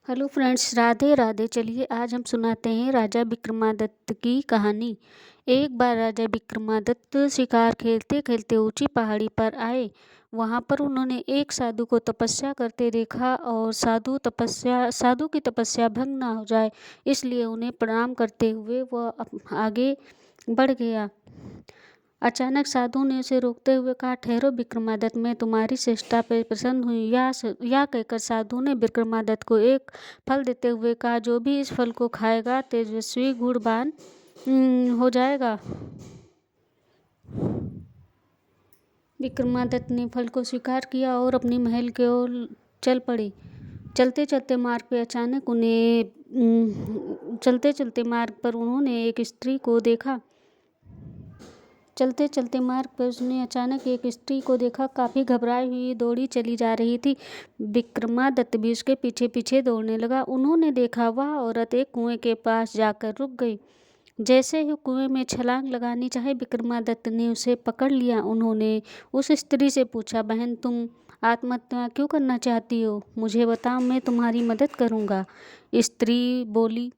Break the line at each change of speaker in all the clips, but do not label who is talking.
Hello friends, Radhe Radhe. चलिए आज हम सुनाते हैं राजा विक्रमादित्य की कहानी। एक बार राजा विक्रमादित्य शिकार खेलते खेलते ऊंची पहाड़ी पर आए। वहां पर उन्होंने एक साधु को तपस्या करते देखा और साधु की तपस्या भंग ना हो जाए, इसलिए उन्हें प्रणाम करते हुए वह आगे बढ़ गया। अचानक साधु ने उसे रोकते हुए कहा, ठहरो विक्रमादित्य, मैं तुम्हारी चेष्टा पर प्रसन्न हुई। यह कहकर साधु ने विक्रमादित्य को एक फल देते हुए कहा, जो भी इस फल को खाएगा तेजस्वी गुणवान हो जाएगा। विक्रमादित्य ने फल को स्वीकार किया और अपनी महल की ओर चल पड़े। चलते चलते मार्ग पर उन्होंने एक स्त्री को देखा। चलते चलते मार्ग पर उसने अचानक एक स्त्री को देखा, काफी घबराई हुई दौड़ी चली जा रही थी। विक्रमादित्य भी उसके पीछे पीछे दौड़ने लगा। उन्होंने देखा वह औरत एक कुएं के पास जाकर रुक गई। जैसे ही कुएं में छलांग लगानी चाहे, विक्रमादित्य ने उसे पकड़ लिया। उन्होंने उस स्त्री से पूछा, बहन, तुम आत्महत्या क्यों करना चाहती हो? मुझे बताओ, मैं तुम्हारी मदद करूंगा। स्त्री बोली।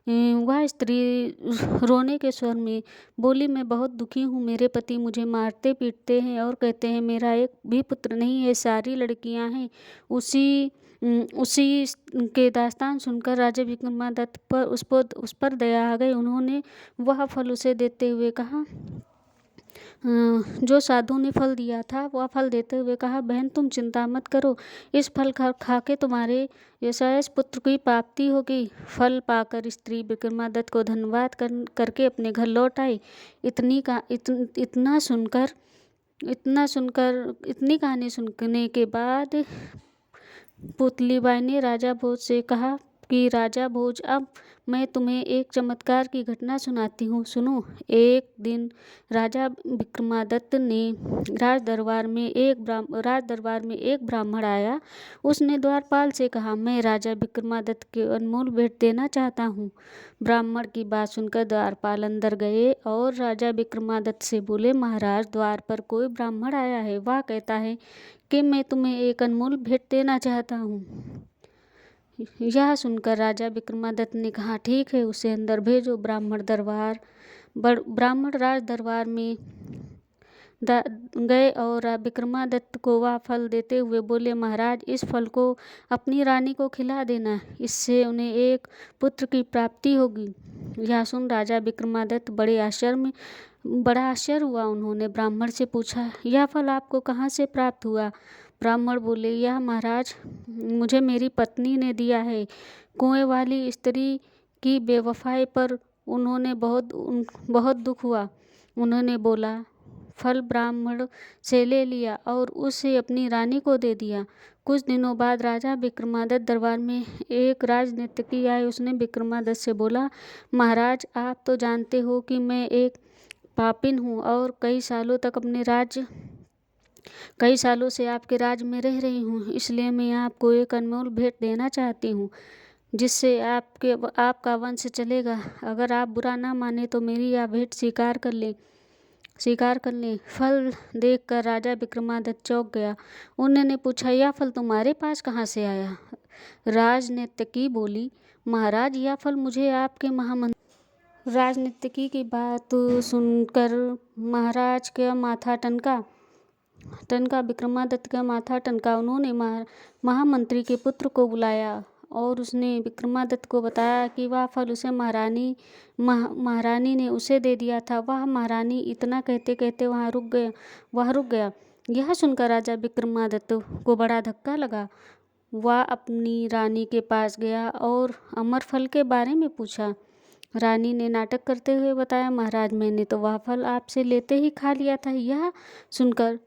वह स्त्री रोने के स्वर में बोली, मैं बहुत दुखी हूँ। मेरे पति मुझे मारते पीटते हैं और कहते हैं मेरा एक भी पुत्र नहीं है, सारी लड़कियां हैं। उसी के दास्तान सुनकर राजा विक्रमादित्य पर उस पर दया आ गई। उन्होंने वह फल उसे देते हुए कहा, जो साधु ने फल दिया था, वह फल देते हुए कहा, बहन, तुम चिंता मत करो। इस फल खा के तुम्हारे यशस्वी पुत्र की प्राप्ति होगी। फल पाकर स्त्री विक्रमादित्य को धन्यवाद करके अपने घर लौट आई। इतनी कहानी सुनने के बाद पुतलीबाई ने राजा भोज से कहा कि राजा भोज, अब मैं तुम्हें एक चमत्कार की घटना सुनाती हूँ, सुनो। एक दिन राजा विक्रमादित्य ने राज दरबार में एक ब्राह्मण आया। उसने द्वारपाल से कहा, मैं राजा विक्रमादित्य के अनमोल भेंट देना चाहता हूँ। ब्राह्मण की बात सुनकर द्वारपाल अंदर गए और राजा विक्रमादित्य से बोले, महाराज, द्वार पर कोई ब्राह्मण आया है। वह कहता है कि मैं तुम्हें एक अनमोल भेंट देना चाहता हूँ। यह सुनकर राजा विक्रमादित्य ने कहा, ठीक है, उसे अंदर भेजो। ब्राह्मण राज दरबार में गए और विक्रमादित्य को वह फल देते हुए बोले, महाराज, इस फल को अपनी रानी को खिला देना, इससे उन्हें एक पुत्र की प्राप्ति होगी। यह सुन राजा विक्रमादित्य बड़ा आश्चर्य हुआ। उन्होंने ब्राह्मण से पूछा, यह फल आपको कहाँ से प्राप्त हुआ? ब्राह्मण बोले, यह महाराज मुझे मेरी पत्नी ने दिया है। कुएं वाली स्त्री की बेवफाई पर उन्होंने बहुत दुख हुआ। उन्होंने बोला, फल ब्राह्मण से ले लिया और उसे अपनी रानी को दे दिया। कुछ दिनों बाद राजा विक्रमादित्य दरबार में एक राजनीतिज्ञ आए। उसने विक्रमादित्य से बोला, महाराज, आप तो जानते हो कि मैं एक पापिन हूँ और कई सालों से आपके राज में रह रही हूँ, इसलिए मैं आपको एक अनमोल भेंट देना चाहती हूँ, जिससे आपका वंश चलेगा। अगर आप बुरा ना माने तो मेरी यह भेंट स्वीकार कर लें। फल देखकर राजा विक्रमादित्य चौंक गया। उन्होंने पूछा, यह फल तुम्हारे पास कहाँ से आया? राजनीतिज्ञ बोली, महाराज, यह फल मुझे आपके राजनीतिज्ञ की बात सुनकर महाराज का माथा टनका। विक्रमादित्य का माथा टनका। उन्होंने महामंत्री के पुत्र को बुलाया और उसने विक्रमादित्य को बताया कि वह फल उसे महारानी ने उसे दे दिया था। वह महारानी इतना कहते कहते वह रुक गया। यह सुनकर राजा विक्रमादित्य को बड़ा धक्का लगा। वह अपनी रानी के पास गया और अमर फल के बारे में पूछा। रानी ने नाटक करते हुए बताया, महाराज, मैंने तो वह फल आपसे लेते ही खा लिया था। यह सुनकर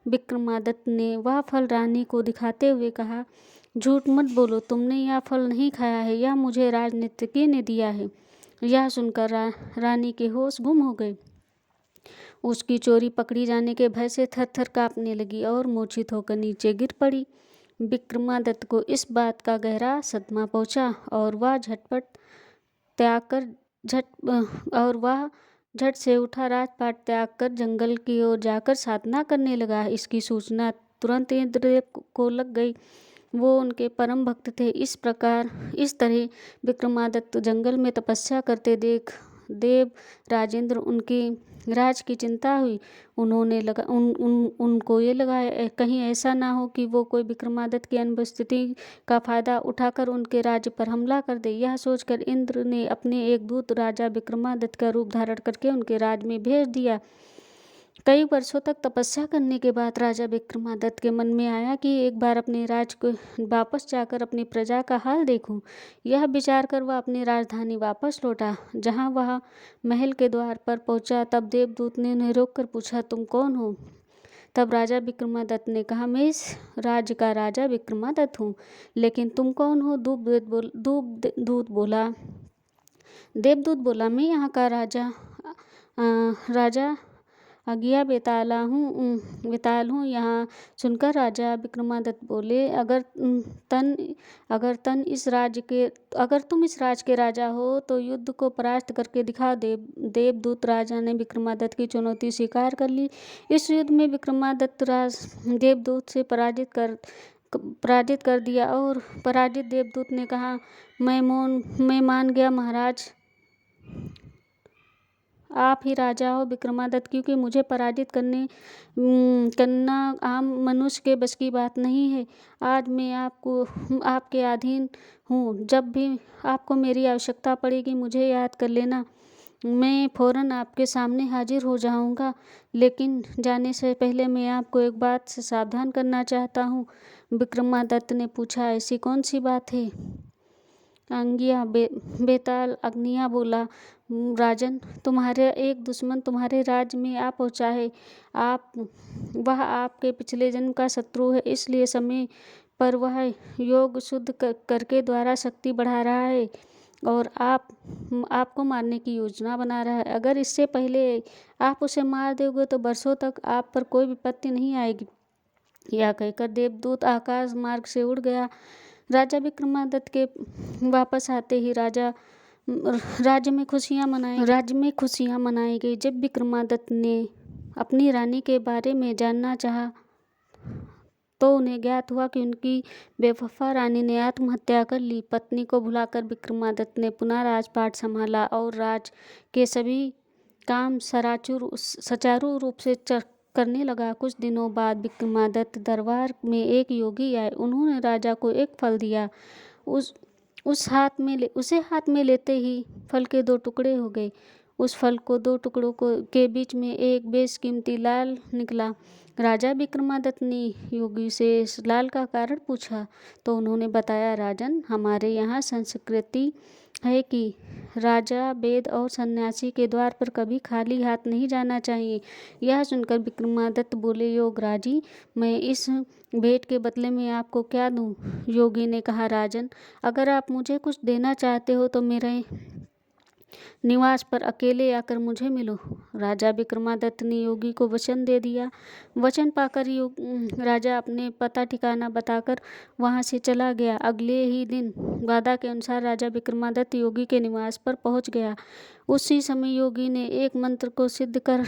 विक्रमादित्य ने वह फल रानी को दिखाते हुए कहा, झूठ मत बोलो, तुमने यह फल नहीं खाया है, यह मुझे राजनीतिज्ञ ने दिया है। यह सुनकर रानी के होश गुम हो गए। उसकी चोरी पकड़ी जाने के भय से थर-थर कांपने लगी और मूर्छित होकर नीचे गिर पड़ी। विक्रमादित्य को इस बात का गहरा सदमा पहुंचा और वह झट से उठा, राजपाट त्याग कर जंगल की ओर जाकर साधना करने लगा। इसकी सूचना तुरंत इंद्रदेव को लग गई। वो उनके परम भक्त थे। इस तरह विक्रमादित्य जंगल में तपस्या करते देख देव राजेंद्र उनके राज की चिंता हुई। उनको ये लगा कहीं ऐसा ना हो कि वो कोई विक्रमादित्य की अनुपस्थिति का फायदा उठाकर उनके राज्य पर हमला कर दे। यह सोचकर इंद्र ने अपने एक दूत राजा विक्रमादित्य का रूप धारण करके उनके राज्य में भेज दिया। कई वर्षों तक तपस्या करने के बाद राजा विक्रमादित्य के मन में आया कि एक बार अपने राज्य को वापस जाकर अपनी प्रजा का हाल देखूं। यह विचार कर वह अपनी राजधानी वापस लौटा। जहां वह महल के द्वार पर पहुंचा तब देवदूत ने उन्हें रोककर पूछा, तुम कौन हो? तब राजा विक्रमादित्य ने कहा, मैं इस राज्य का राजा विक्रमादित्य हूँ। लेकिन तुम कौन हो? देवदूत बोला, मैं यहाँ का राजा अगिया बेताल हूँ। यहाँ सुनकर राजा विक्रमादित्य बोले, अगर तुम इस राज्य के राजा हो तो युद्ध को परास्त करके दिखाओ। देवदूत राजा ने विक्रमादित्य की चुनौती स्वीकार कर ली। इस युद्ध में विक्रमादित्य देवदूत से पराजित कर दिया और पराजित देवदूत ने कहा, मैं मान गया महाराज, आप ही राजा हो विक्रमादित्य, क्योंकि मुझे पराजित करना आम मनुष्य के बस की बात नहीं है। आज मैं आपके अधीन हूँ। जब भी आपको मेरी आवश्यकता पड़ेगी मुझे याद कर लेना, मैं फौरन आपके सामने हाजिर हो जाऊंगा। लेकिन जाने से पहले मैं आपको एक बात से सावधान करना चाहता हूँ। विक्रमादित्य ने पूछा, ऐसी कौन सी बात है? बेताल अग्निया बोला, राजन, तुम्हारे एक दुश्मन तुम्हारे राज्य में आ पहुंचा है। वह आपके पिछले जन्म का शत्रु है, इसलिए समय पर वह योग शुद्ध करके द्वारा शक्ति बढ़ा रहा है और आपको मारने की योजना बना रहा है। अगर इससे पहले आप उसे मार दोगे तो वर्षों तक आप पर कोई विपत्ति नहीं आएगी। यह कहकर देवदूत आकाश मार्ग से उड़ गया। राजा विक्रमादित्य के वापस आते ही राज्य में खुशियां मनाई गई। जब विक्रमादित्य ने अपनी रानी के बारे में जानना चाहा तो उन्हें ज्ञात हुआ कि उनकी बेवफा रानी ने आत्महत्या कर ली। पत्नी को भुलाकर विक्रमादित्य ने पुनः राजपाट संभाला और राज्य के सभी काम सुचारू रूप से करने लगा। कुछ दिनों बाद विक्रमादित्य दरबार में एक योगी आए। उन्होंने राजा को एक फल दिया। उसे हाथ में लेते ही फल के 2 टुकड़े हो गए। उस फल को 2 टुकड़ों के बीच में एक बेशकीमती लाल निकला। राजा विक्रमादित्य ने योगी से इस लाल का कारण पूछा तो उन्होंने बताया, राजन, हमारे यहाँ संस्कृति है कि राजा, वेद और सन्यासी के द्वार पर कभी खाली हाथ नहीं जाना चाहिए। यह सुनकर विक्रमादित्य बोले, योगराजी, मैं इस भेंट के बदले में आपको क्या दूं? योगी ने कहा, राजन, अगर आप मुझे कुछ देना चाहते हो तो मेरे निवास पर अकेले आकर मुझे मिलो। राजा विक्रमादित्य ने योगी को वचन दे दिया। वचन पाकर राजा अपने पता ठिकाना बताकर वहां से चला गया। अगले ही दिन वादा के अनुसार राजा विक्रमादित्य योगी के निवास पर पहुंच गया। उसी समय योगी ने एक मंत्र को सिद्ध कर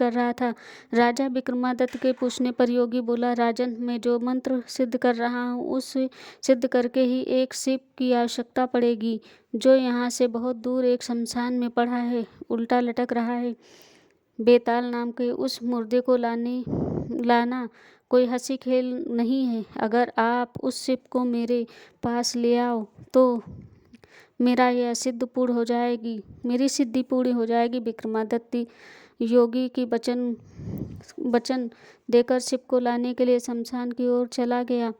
रहा था। राजा विक्रमादित्य के पूछने पर योगी बोला, राजन, मैं जो मंत्र सिद्ध कर रहा हूँ उसे सिद्ध करके ही एक शिप की आवश्यकता पड़ेगी जो यहाँ से बहुत दूर एक शमशान में पड़ा है, उल्टा लटक रहा है। बेताल नाम के उस मुर्दे को लाना कोई हंसी खेल नहीं है। अगर आप उस शिप को मेरे पास ले आओ तो मेरी सिद्धि पूरी हो जाएगी। विक्रमादित्य योगी की वचन देकर शिप को लाने के लिए शमशान की ओर चला गया।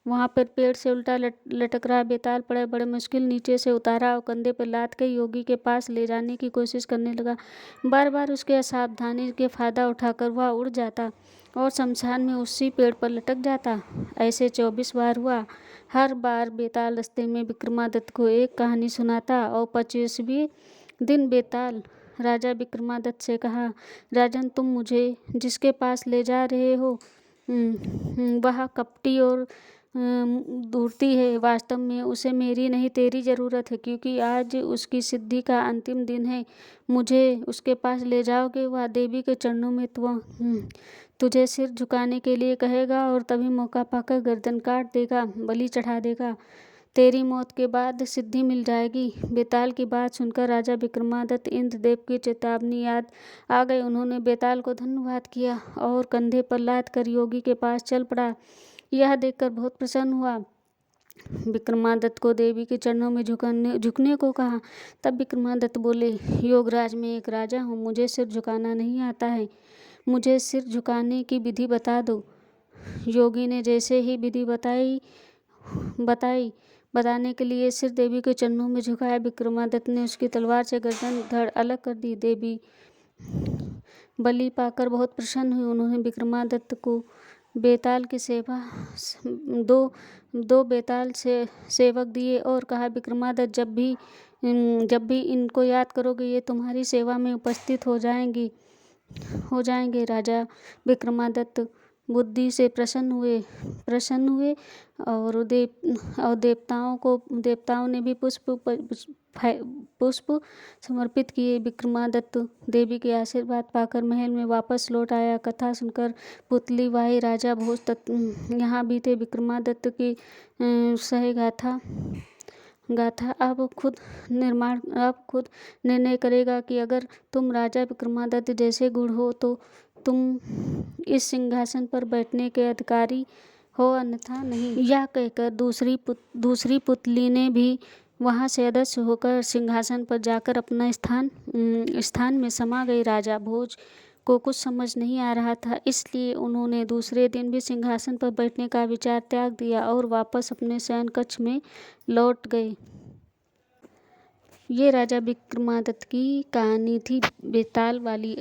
वहां पर पेड़ से उल्टा लटक रहा बेताल बड़े मुश्किल नीचे से उतारा और कंधे पर लाद कर योगी के पास ले जाने की कोशिश करने लगा। बार बार उसके असावधानी के फायदा उठाकर वह उड़ जाता और शमशान में उसी पेड़ पर लटक जाता। ऐसे 24 बार हुआ। हर बार बेताल रास्ते में विक्रमादित्य को एक कहानी सुनाता और 25वें दिन बेताल राजा विक्रमादित्य से कहा, राजन, तुम मुझे जिसके पास ले जा रहे हो वह कपटी और ढूंढती है। वास्तव में उसे मेरी नहीं तेरी ज़रूरत है, क्योंकि आज उसकी सिद्धि का अंतिम दिन है। मुझे उसके पास ले जाओगे? वह देवी के चरणों में तुझे सिर झुकाने के लिए कहेगा और तभी मौका पाकर गर्दन काट देगा, बलि चढ़ा देगा। तेरी मौत के बाद सिद्धि मिल जाएगी। बेताल की बात सुनकर राजा विक्रमादित्य इंद्रदेव की चेतावनी याद आ गई। उन्होंने बेताल को धन्यवाद किया और कंधे पर लाद कर योगी के पास चल पड़ा। यह देखकर बहुत प्रसन्न हुआ। विक्रमादित्य को देवी के चरणों में झुकने को कहा। तब विक्रमादित्य बोले, योगराज, मैं एक राजा हूँ, मुझे सिर झुकाना नहीं आता है। मुझे सिर झुकाने की विधि बता दो। योगी ने जैसे ही विधि बताने के लिए सिर देवी के चरणों में झुकाया, विक्रमादित्य ने उसकी तलवार से गर्दन धड़ अलग कर दी। देवी बलि पाकर बहुत प्रसन्न हुई। उन्होंने विक्रमादित्य को बेताल की सेवा दो बेताल से सेवक दिए और कहा, विक्रमादित्य, जब भी इनको याद करोगे ये तुम्हारी सेवा में उपस्थित हो जाएंगे। राजा विक्रमादित्य बुद्धि से प्रसन्न हुए और देवताओं ने भी पुष्प समर्पित किए। विक्रमादित्य देवी के आशीर्वाद पाकर महल में वापस लौट आया। कथा सुनकर पुतलीवाही राजा भोज यहाँ भी थे। विक्रमादित्य की सही गाथा अब खुद निर्णय करेगा कि अगर तुम राजा विक्रमादित्य जैसे गुण हो तो तुम इस सिंहासन पर बैठने के अधिकारी हो, अन्यथा नहीं। यह कहकर दूसरी पुतली ने भी वहां से अदृश्य होकर सिंहासन पर जाकर अपना स्थान में समा गई। राजा भोज को कुछ समझ नहीं आ रहा था, इसलिए उन्होंने दूसरे दिन भी सिंहासन पर बैठने का विचार त्याग दिया और वापस अपने शयन कक्ष में लौट गए। ये राजा विक्रमादित्य की कहानी थी, बेताल वाली।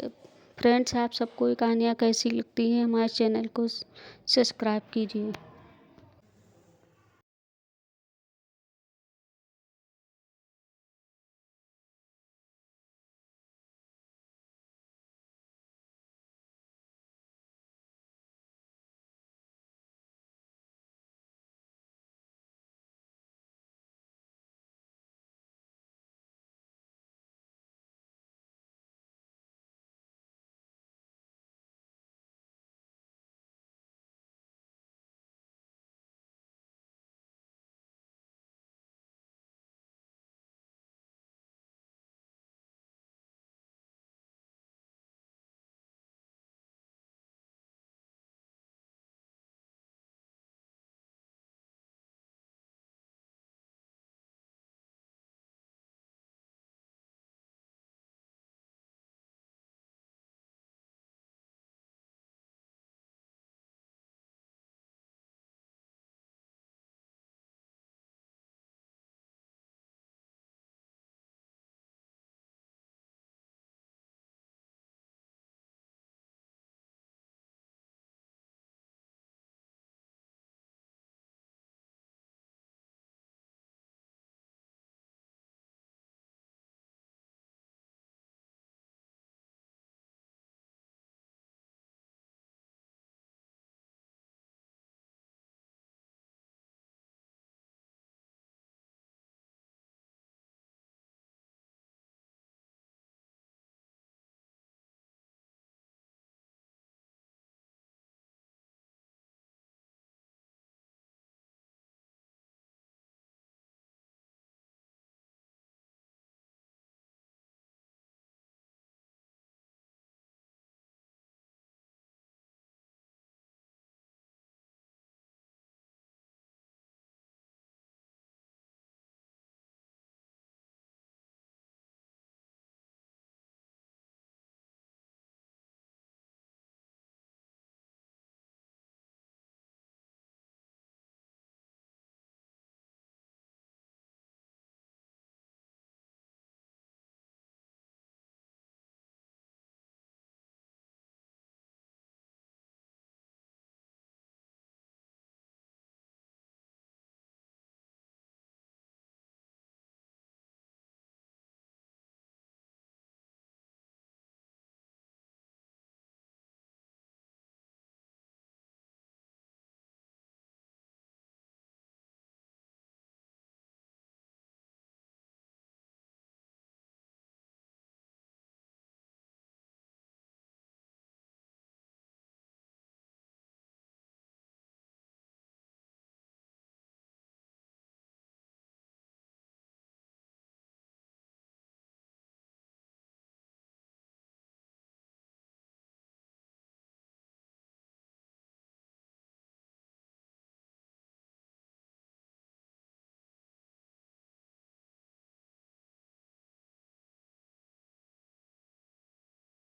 फ्रेंड्स, आप सबको ये कहानियाँ कैसी लगती हैं? हमारे चैनल को सब्सक्राइब कीजिए।